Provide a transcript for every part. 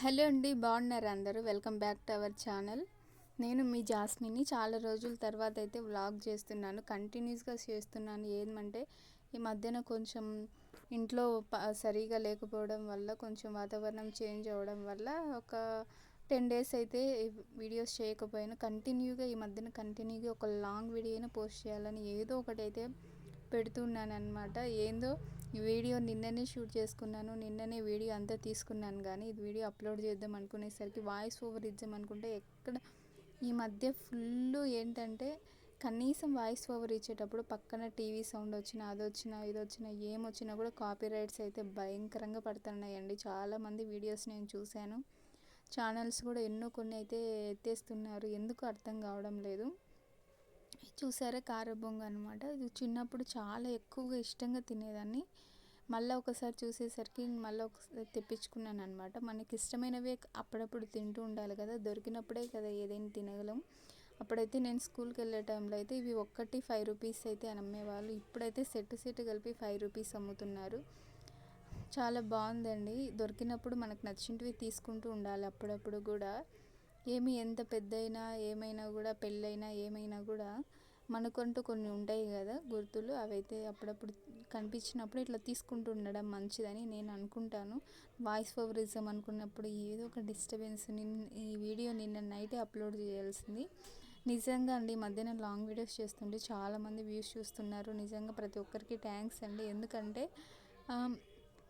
Hello అండి, బాగున్నారా అందరూ? Welcome back to our channel. నేను మీ జాస్మిన్ని. చాలా రోజుల తర్వాత అయితే వ్లాగ్ చేస్తున్నాను, కంటిన్యూస్గా చేస్తున్నాను. ఏమంటే ఈ మధ్యన కొంచెం ఇంట్లో సరిగా లేకపోవడం వల్ల, కొంచెం వాతావరణం చేంజ్ అవ్వడం వల్ల ఒక 10 డేస్ అయితే వీడియోస్ చేయకపోయాను. కంటిన్యూగా ఈ మధ్యన కంటిన్యూగా ఒక లాంగ్ వీడియోని పోస్ట్ చేయాలని ఏదో ఒకటి అయితే పెడుతున్నాను అనమాట. ఏందో ఈ వీడియో నిన్ననే షూట్ చేసుకున్నాను, నిన్ననే వీడియో అంతా తీసుకున్నాను. కానీ ఇది వీడియో అప్లోడ్ చేద్దాం అనుకునేసరికి వాయిస్ ఓవర్ ఇద్దాం అనుకుంటే ఎక్కడ ఈ మధ్య ఫుల్ ఏంటంటే కనీసం వాయిస్ ఓవర్ ఇచ్చేటప్పుడు పక్కన టీవీ సౌండ్ వచ్చినా, అది వచ్చినా, ఇది వచ్చినా, ఏమొచ్చినా కూడా కాపీ రైట్స్ అయితే భయంకరంగా పడుతున్నాయండి. చాలామంది వీడియోస్ నేను చూశాను, ఛానల్స్ కూడా ఎన్నో కొన్ని అయితే ఎత్తేస్తున్నారు. ఎందుకు అర్థం కావడం లేదు. చూసారా, కారబొంగ అనమాట. ఇది చిన్నప్పుడు చాలా ఎక్కువగా ఇష్టంగా తినేదాన్ని. మళ్ళీ ఒకసారి చూసేసరికి మళ్ళీ ఒకసారి తెప్పించుకున్నాను అనమాట. మనకి ఇష్టమైనవే అప్పుడప్పుడు తింటూ ఉండాలి కదా, దొరికినప్పుడే కదా ఏదైనా తినగలం. అప్పుడైతే నేను స్కూల్కి వెళ్ళే టైంలో అయితే ఇవి ఒక్కటి 5 రూపీస్ అయితే అని అమ్మేవాళ్ళు. ఇప్పుడైతే సెట్ కలిపి 5 రూపీస్ అమ్ముతున్నారు. చాలా బాగుందండి. దొరికినప్పుడు మనకు నచ్చినవి తీసుకుంటూ ఉండాలి అప్పుడప్పుడు కూడా. ఎంత పెద్దయినా ఏమైనా కూడా, పెళ్ళైనా ఏమైనా కూడా మనకంటూ కొన్ని ఉంటాయి కదా గుర్తులు, అవైతే అప్పుడప్పుడు కనిపించినప్పుడు ఇట్లా తీసుకుంటూ ఉండడం మంచిదని నేను అనుకుంటాను. వాయిస్ ఓవరిజం అనుకున్నప్పుడు ఏదో ఒక డిస్టర్బెన్స్. ఈ వీడియో నిన్న నైటే అప్లోడ్ చేయాల్సింది. నిజంగా అండి, ఈ మధ్యన లాంగ్ వీడియోస్ చేస్తుంటే చాలామంది వ్యూస్ చూస్తున్నారు. నిజంగా ప్రతి ఒక్కరికి థ్యాంక్స్ అండి. ఎందుకంటే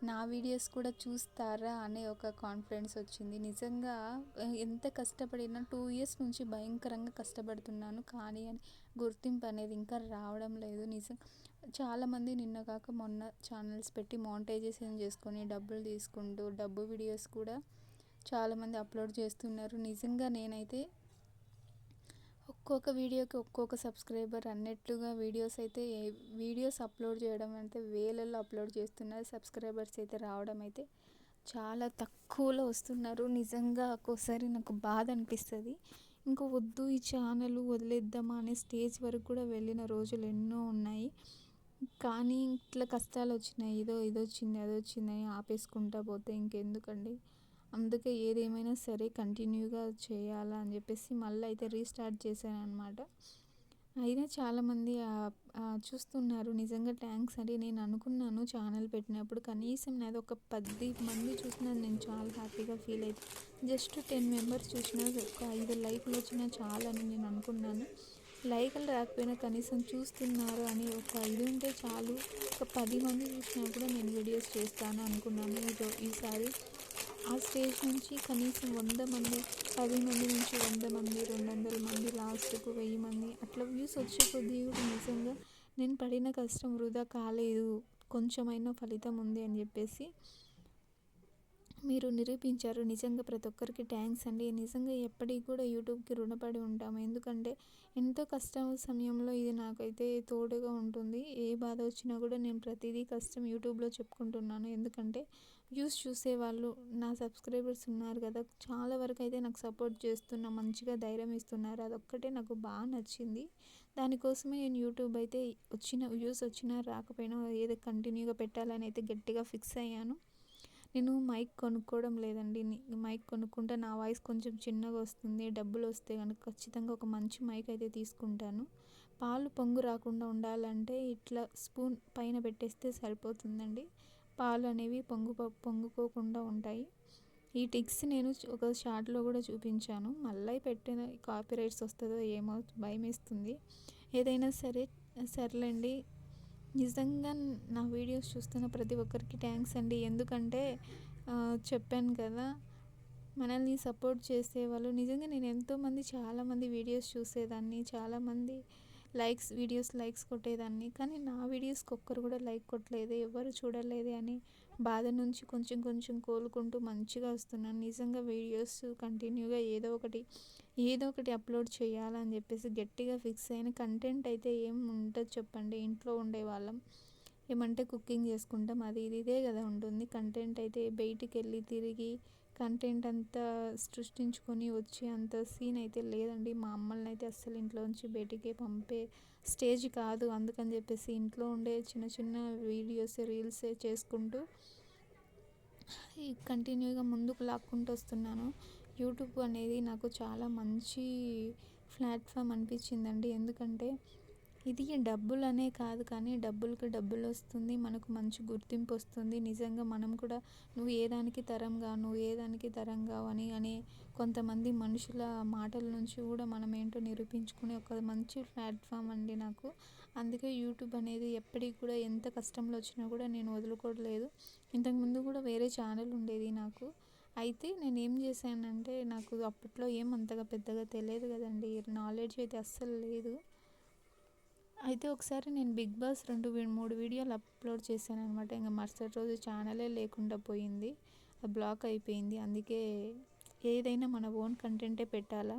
నా వీడియోస్ కూడా చూస్తారా అనే ఒక కాన్ఫిడెన్స్ వచ్చింది. నిజంగా ఎంత కష్టపడినా 2 ఇయర్స్ నుంచి భయంకరంగా కష్టపడుతున్నాను, కానీ గుర్తింపు అనేది ఇంకా రావడం లేదు. చాలామంది నిన్న కాక మొన్న ఛానల్స్ పెట్టి మానిటైజేషన్ చేసుకొని డబ్బులు తీసుకుంటూ డబ్బు వీడియోస్ కూడా చాలామంది అప్లోడ్ చేస్తున్నారు. నిజంగా నేనైతే ఒక్కొక్క వీడియోకి ఒక్కొక్క సబ్స్క్రైబర్ అన్నట్టుగా వీడియోస్ అప్లోడ్ చేయడం అంటే వేలల్లో అప్లోడ్ చేస్తున్నారు. సబ్స్క్రైబర్స్ అయితే రావడం అయితే చాలా తక్కువలో వస్తున్నారు. నిజంగా ఒక్కోసారి నాకు బాధ అనిపిస్తుంది. ఇంకా వద్దు, ఈ ఛానల్ వదిలేద్దామా అనే స్టేజ్ వరకు కూడా వెళ్ళిన రోజులు ఎన్నో ఉన్నాయి. కానీ ఇట్లా కష్టాలు వచ్చినాయి, ఇది వచ్చింది, అది వచ్చిందని ఆపేసుకుంటా పోతే ఇంకెందుకండి. అందుకే ఏదేమైనా సరే కంటిన్యూగా చేయాలా అని చెప్పేసి మళ్ళీ అయితే రీస్టార్ట్ చేశాను అనమాట. అయినా చాలామంది చూస్తున్నారు. నిజంగా థ్యాంక్స్ అండి. నేను అనుకున్నాను ఛానల్ పెట్టినప్పుడు కనీసం నాది ఒక 10 మంది చూసినా నేను చాలా హ్యాపీగా ఫీల్ అవుతాను. జస్ట్ 10 మెంబర్స్ చూసినా, ఒక 5 లైక్లు వచ్చినా చాలని నేను అనుకున్నాను. లైక్లు రాకపోయినా కనీసం చూస్తున్నారు అని ఒక ఇది ఉంటే చాలు. ఒక 10 మంది చూసినా కూడా నేను వీడియోస్ చేస్తాను అనుకున్నాను. ఈసారి ఆ స్టేజ్ నుంచి కనీసం 100 మంది, 10 మంది నుంచి 100 మంది, 200 మంది, లాస్ట్కు 1000 మంది అట్లా వ్యూస్ వచ్చే కొద్దీ కూడా నిజంగా నేను పడిన కష్టం వృధా కాలేదు, కొంచెమైనా ఫలితం ఉంది అని చెప్పేసి మీరు నిరూపించారు. నిజంగా ప్రతి ఒక్కరికి థ్యాంక్స్ అండి. నిజంగా ఎప్పటికి కూడా యూట్యూబ్కి రుణపడి ఉంటాము. ఎందుకంటే ఎంతో కష్టం సమయంలో ఇది నాకైతే తోడుగా ఉంటుంది. ఏ బాధ వచ్చినా కూడా నేను ప్రతిదీ కష్టం యూట్యూబ్లో చెప్పుకుంటున్నాను. ఎందుకంటే వ్యూస్ చూసేవాళ్ళు నా సబ్స్క్రైబర్స్ ఉన్నారు కదా, చాలా వరకు అయితే నాకు సపోర్ట్ మంచిగా ధైర్యం ఇస్తున్నారు. అదొక్కటే నాకు బాగా నచ్చింది. దానికోసమే నేను యూట్యూబ్ అయితే వ్యూస్ వచ్చినా రాకపోయినా ఏదో కంటిన్యూగా పెట్టాలని అయితే గట్టిగా ఫిక్స్ అయ్యాను. నేను మైక్ కొనుక్కోవడం లేదండి. మైక్ కొనుక్కుంటే నా వాయిస్ కొంచెం చిన్నగా వస్తుంది. డబ్బులు వస్తే కనుక ఖచ్చితంగా ఒక మంచి మైక్ అయితే తీసుకుంటాను. పాలు పొంగు రాకుండా ఉండాలంటే ఇట్లా స్పూన్ పైన పెట్టేస్తే సరిపోతుందండి. పాలు అనేవి పొంగుకోకుండా ఉంటాయి. ఈ టిక్స్ నేను ఒక షార్ట్లో కూడా చూపించాను. మళ్ళీ పెట్టిన కాపీరైట్స్ వస్తుందో ఏమో భయం వేస్తుంది. ఏదైనా సర్లేండి. నిజంగా నా వీడియోస్ చూస్తున్న ప్రతి ఒక్కరికి థ్యాంక్స్ అండి. ఎందుకంటే చెప్పాను కదా, మనల్ని సపోర్ట్ చేసేవాళ్ళు నిజంగా నేను చాలామంది వీడియోస్ చూసేదాన్ని, చాలామంది వీడియోస్ లైక్స్ కొట్టేదాన్ని. కానీ నా వీడియోస్కి ఒక్కరు కూడా లైక్ కొట్టలేదు, ఎవరు చూడలేదు అని బాధ నుంచి కొంచెం కోలుకుంటూ మంచిగా వస్తున్నాను. నిజంగా వీడియోస్ కంటిన్యూగా ఏదో ఒకటి అప్లోడ్ చేయాలని చెప్పేసి గట్టిగా ఫిక్స్ అయిన. కంటెంట్ అయితే ఏం ఉంటుంది చెప్పండి. ఇంట్లో ఉండే వాళ్ళం ఏమంటే కుకింగ్ చేసుకుంటాం, అది ఇదే కదా ఉంటుంది. కంటెంట్ అయితే బయటికి వెళ్ళి తిరిగి కంటెంట్ అంతా సృష్టించుకొని వచ్చే అంత సీన్ అయితే లేదండి. మా అమ్మల్ని అయితే అస్సలు ఇంట్లోంచి బయటికి పంపే స్టేజ్ కాదు. అందుకని చెప్పేసి ఇంట్లో ఉండే చిన్న వీడియోస్, రీల్స్ చేసుకుంటూ కంటిన్యూగా ముందుకు లాక్కుంటూ వస్తున్నాను. యూట్యూబ్ అనేది నాకు చాలా మంచి ప్లాట్ఫామ్ అనిపించిందండి. ఎందుకంటే ఇది డబ్బులనే కాదు కానీ డబ్బులకి డబ్బులు వస్తుంది, మనకు మంచి గుర్తింపు వస్తుంది. నిజంగా మనం కూడా నువ్వు ఏ దానికి తరం కావు అని కొంతమంది మనుషుల మాటల నుంచి కూడా మనం ఏంటో నిరూపించుకునే ఒక మంచి ప్లాట్ఫామ్ అండి నాకు. అందుకే యూట్యూబ్ అనేది ఎప్పటికి కూడా ఎంత కష్టంలో వచ్చినా కూడా నేను వదులుకోవట్లేదు. ఇంతకుముందు కూడా వేరే ఛానల్ ఉండేది నాకు. అయితే నేను ఏం చేశానంటే, నాకు అప్పట్లో ఏం అంతగా పెద్దగా తెలియదు కదండి, నాలెడ్జ్ అయితే అస్సలు లేదు. అయితే ఒకసారి నేను బిగ్ బాస్ 3 వీడియోలు అప్లోడ్ చేశాను అనమాట. ఇంకా మరుసటి రోజు ఛానలే లేకుండా పోయింది, అది బ్లాక్ అయిపోయింది. అందుకే ఏదైనా మన ఓన్ కంటెంటే పెట్టాలా,